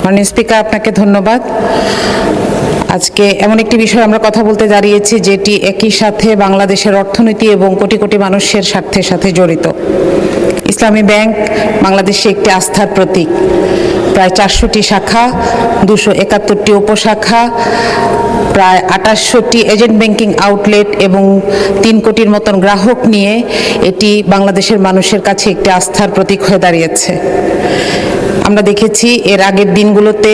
মাননীয় স্পিকার, আপনাকে ধন্যবাদ। আজকে এমন একটি বিষয়ে আমরা কথা বলতে দাঁড়িয়েছি যেটি একই সাথে বাংলাদেশের অর্থনীতি এবং কোটি কোটি মানুষের স্বার্থের সাথে জড়িত। ইসলামী ব্যাংক বাংলাদেশে একটি আস্থার প্রতীক। প্রায় 400টি শাখা, 271টি উপশাখা, প্রায় 2800টি এজেন্ট ব্যাংকিং আউটলেট এবং 3 কোটির মতন গ্রাহক নিয়ে এটি বাংলাদেশের মানুষের কাছে একটি আস্থার প্রতীক হয়ে দাঁড়িয়েছে। আমরা দেখেছি এর আগের দিনগুলোতে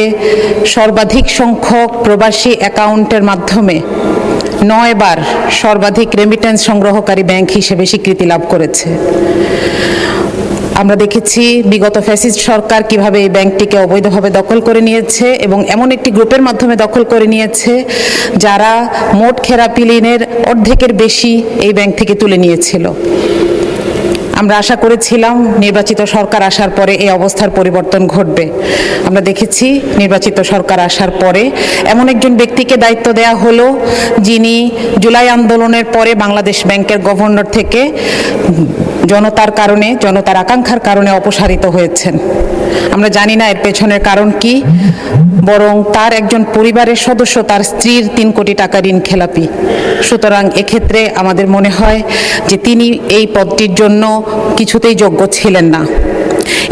সর্বাধিক সংখ্যক প্রবাসী অ্যাকাউন্টের মাধ্যমে 9 বার সর্বাধিক রেমিটেন্স সংগ্রহকারী ব্যাংক হিসেবে স্বীকৃতি লাভ করেছে। আমরা দেখেছি বিগত ফ্যাসিস্ট সরকার কিভাবে এই ব্যাংকটিকে অবৈধভাবে দখল করে নিয়েছে এবং এমন একটি গ্রুপের মাধ্যমে দখল করে নিয়েছে যারা মোট খেলাপি ঋণের অর্ধেকের বেশি এই ব্যাংক থেকে তুলে নিয়েছিল। আমরা আশা করেছিলাম নির্বাচিত সরকার আসার পরে এই অবস্থার পরিবর্তন ঘটবে। আমরা দেখেছি নির্বাচিত সরকার আসার পরে এমন একজন ব্যক্তিকে দায়িত্ব দেয়া হলো যিনি জুলাই আন্দোলনের পরে বাংলাদেশ ব্যাংকের গভর্নর থেকে জনতার আকাঙ্ক্ষার কারণে অপসারিত হয়েছেন। আমরা জানি না এর পেছনের কারণ কি, বরং তার একজন পরিবারের সদস্য, তার স্ত্রীর 3 কোটি টাকা ঋণ খেলাপি। সুতরাং এক্ষেত্রে আমাদের মনে হয় যে তিনি এই পদটির জন্য কিছুতেই যোগ্য ছিলেন না।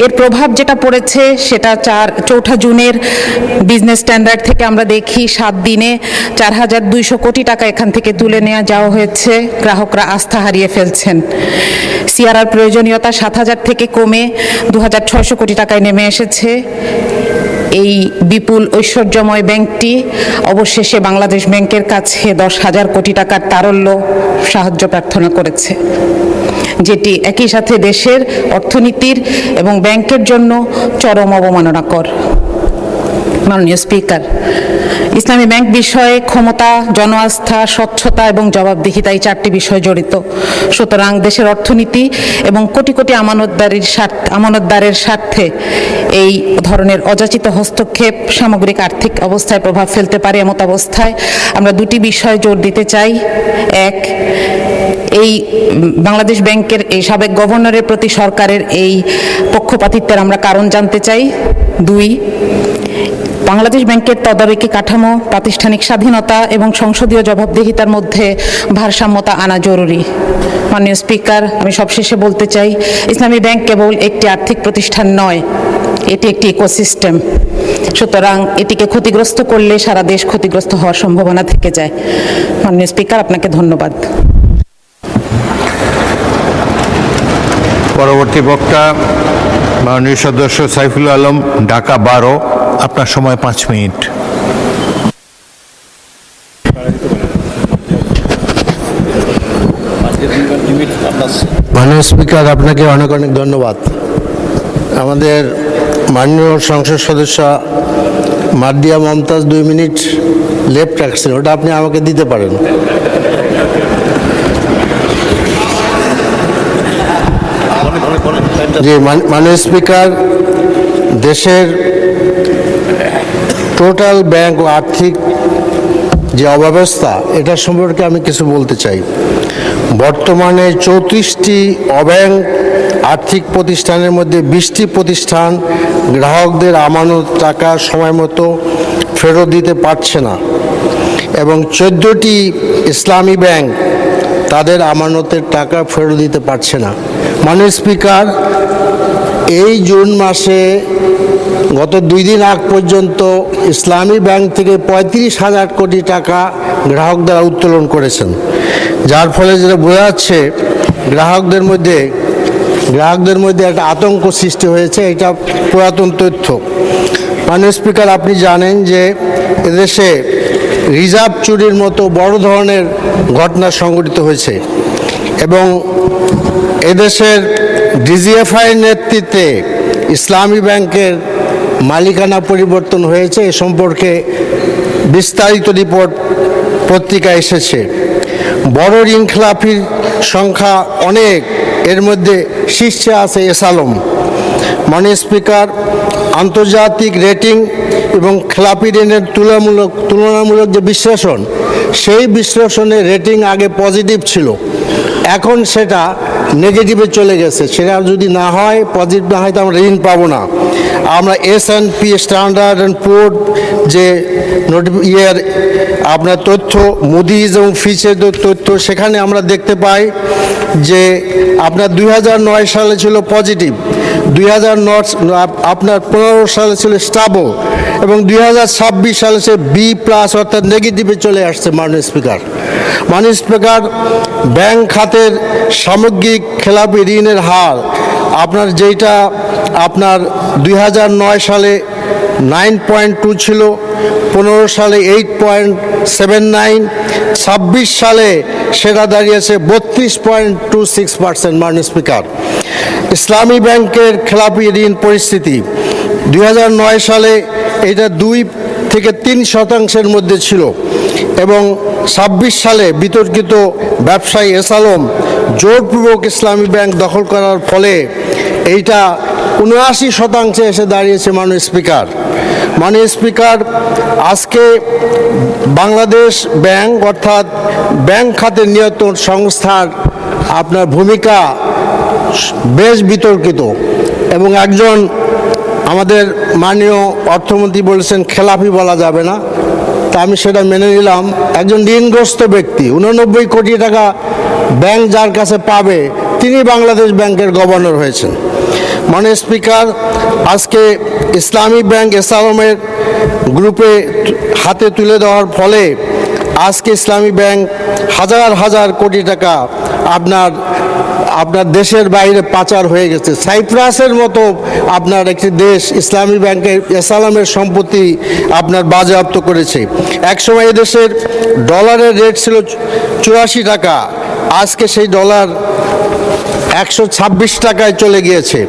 এর প্রভাব যেটা পড়েছে সেটা 4 জুনের বিজনেস স্ট্যান্ডার্ড থেকে আমরা দেখি 7 দিনে 4200 কোটি টাকা এখান থেকে তুলে নেওয়া যাওয়া হয়েছে। গ্রাহকরা আস্থা হারিয়ে ফেলছেন। সিআরআর প্রয়োজনীয়তা 7000 থেকে কমে 2600 কোটি টাকায় নেমে এসেছে। এই বিপুল ঐশ্বর্যময় ব্যাংকটি অবশেষে বাংলাদেশ ব্যাংকের কাছে 10,000 কোটি টাকার তারল্য সাহায্য প্রার্থনা করেছে, যেটি একই সাথে দেশের অর্থনীতির এবং ব্যাংকের জন্য চরম অবমাননাকর। মাননীয় স্পিকার, ইসলামী ব্যাংক বিষয়ে ক্ষমতা, জনআস্থা, স্বচ্ছতা এবং জবাবদিহিতা এই 4টি বিষয় জড়িত। সুতরাং দেশের অর্থনীতি এবং কোটি কোটি আমানতদারের স্বার্থে এই ধরনের অযাচিত হস্তক্ষেপ সামগ্রিক আর্থিক অবস্থায় প্রভাব ফেলতে পারে। এমত অবস্থায় আমরা 2টি বিষয়ে জোর দিতে চাই। এক, এই বাংলাদেশ ব্যাংকের এই সাবেক গভর্নরের প্রতি সরকারের এই পক্ষপাতিত্বের আমরা কারণ জানতে চাই। 2, বাংলাদেশ ব্যাংকের তদারকি কাঠামো, প্রাতিষ্ঠানিক স্বাধীনতা এবং সংসদীয় জবাবদিহিতার মধ্যে ভারসাম্যতা আনা জরুরি। মাননীয় স্পিকার, আমি সবশেষে বলতে চাই, ইসলামী ব্যাংক কেবল একটি আর্থিক প্রতিষ্ঠান নয়, এটি একটি ইকোসিস্টেম। সুতরাং এটিকে ক্ষতিগ্রস্ত করলে সারা দেশ ক্ষতিগ্রস্ত হওয়ার সম্ভাবনা থেকে যায়। মাননীয় স্পিকার, আপনাকে ধন্যবাদ। পরবর্তী বক্তা মাননীয় সদস্য সাইফুল আলম, ঢাকা 12। আপনার সময় 5 মিনিট। মাননীয় স্পিকার, আপনাকে অনেক অনেক ধন্যবাদ। আমাদের মাননীয় সংসদ সদস্য মার্দিয়া মমতাজ 2 মিনিট লেফট রাখছেন, ওটা আপনি আমাকে দিতে পারেন। জি, মাননীয় স্পিকার, দেশের টোটাল ব্যাংক ও আর্থিক যে অব্যবস্থা, এটা সম্পর্কে আমি কিছু বলতে চাই। বর্তমানে 34টি অব্যাংক আর্থিক প্রতিষ্ঠানের মধ্যে 20টি প্রতিষ্ঠান গ্রাহকদের আমানত টাকা সময় মতো ফেরত দিতে পারছে না এবং 14টি ইসলামী ব্যাংক তাদের আমানতের টাকা ফেরত দিতে পারছে না। মাননীয় স্পিকার, এই জুন মাসে গত 2 দিন আগ পর্যন্ত ইসলামী ব্যাংক থেকে 35,000 কোটি টাকা গ্রাহক দ্বারা উত্তোলন করেছেন, যার ফলে যেটা বোঝা যাচ্ছে গ্রাহকদের মধ্যে একটা আতঙ্ক সৃষ্টি হয়েছে। এটা পুরাতন তথ্য। মাননীয় স্পিকার, আপনি জানেন যে এদেশে রিজার্ভ চুরির মতো বড় ধরনের ঘটনা সংঘটিত হয়েছে এবং এদেশের ডিজিএফআইয়ের নেতৃত্বে ইসলামী ব্যাংকের মালিকানা পরিবর্তন হয়েছে। এ সম্পর্কে বিস্তারিত রিপোর্ট পত্রিকায় এসেছে। বড় ঋণ খেলাপির সংখ্যা অনেক, এর মধ্যে শীর্ষে আছে এস আলম। মাননীয় স্পিকার, আন্তর্জাতিক রেটিং এবং খেলাপি ঋণের তুলনামূলক যে বিশ্লেষণ, সেই বিশ্লেষণে রেটিং আগে পজিটিভ ছিল, এখন সেটা নেগেটিভে চলে গেছে। সেটা যদি না হয়, পজিটিভ না হয়, তো আমরা ঋণ পাবো না। আমরা S&P স্ট্যান্ডার্ড অ্যান্ড পুর যে আপনার তথ্য, মুদিজ এবং ফিচের তথ্য, সেখানে আমরা দেখতে পাই যে আপনার 2009 সালে ছিল পজিটিভ, 2015 সালে ছিল স্টাবল, এবং 2026 সালে সে B+ অর্থাৎ নেগেটিভে চলে আসছে। মাননীয় স্পিকার, ব্যাংক খাতের সামগ্রিক খেলাপি ঋণের হার আপনার যেটা আপনার 2009 সালে 9.2 ছিল, 15 সালে 8.79, 26 সালে সেটা দাঁড়িয়েছে 32.26%। মাননীয় স্পিকার, ইসলামী ব্যাংকের খেলাপি ঋণ পরিস্থিতি 2009 সালে এটা 2 থেকে 3% মধ্যে ছিল, এবং 26 সালে বিতর্কিত ব্যবসায়ী এস আলম জোরপূর্বক ইসলামী ব্যাংক দখল করার ফলে এইটা 79% এসে দাঁড়িয়েছে। মাননীয় স্পিকার, আজকে বাংলাদেশ ব্যাংক অর্থাৎ ব্যাংক খাতের নিয়ন্ত্রণ সংস্থার আপনার ভূমিকা বেশ বিতর্কিত, এবং একজন আমাদের মাননীয় অর্থমন্ত্রী বলেছেন খেলাপি বলা যাবে না, তা আমি সেটা মেনে নিলাম। একজন ঋণগ্রস্ত ব্যক্তি 89 কোটি টাকা ব্যাংক যার কাছে পাবে, তিনি বাংলাদেশ ব্যাংকের গভর্নর হয়েছেন। মাননীয় স্পিকার, আজকে ইসলামী ব্যাংক এস আলমের গ্রুপে হাতে তুলে দেওয়ার ফলে আজকে ইসলামী ব্যাংক হাজার হাজার কোটি টাকা আপনার দেশের বাইরে পাচার হয়ে গেছে। সাইপ্রাসের মতো আপনার একটি দেশ ইসলামী ব্যাংকের এস আলমের সম্পত্তি আপনার বাজেয়াপ্ত করেছে। একসময় এদেশের ডলারের রেট ছিল 84 টাকা, আজকে সেই ডলার 126 টাকায় চলে গিয়েছে।